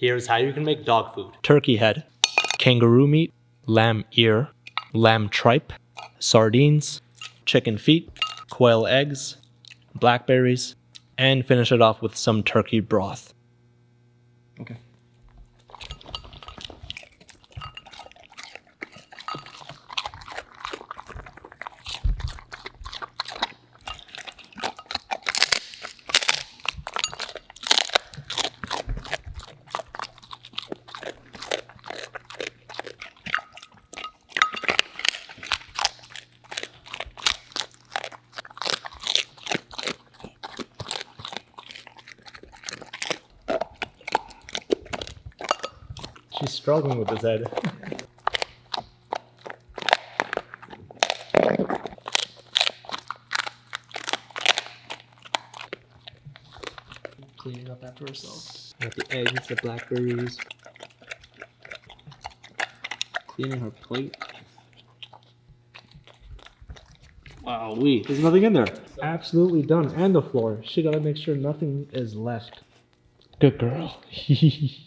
Here's how you can make dog food. Turkey head, kangaroo meat, lamb ear, lamb tripe, sardines, chicken feet, quail eggs, blackberries, and finish it off with some turkey broth. Okay. She's struggling with his head. Cleaning up after herself. Got the eggs, the blackberries. Cleaning her plate. Wow, there's nothing in there. Absolutely done. And the floor. She gotta make sure nothing is left. Good girl.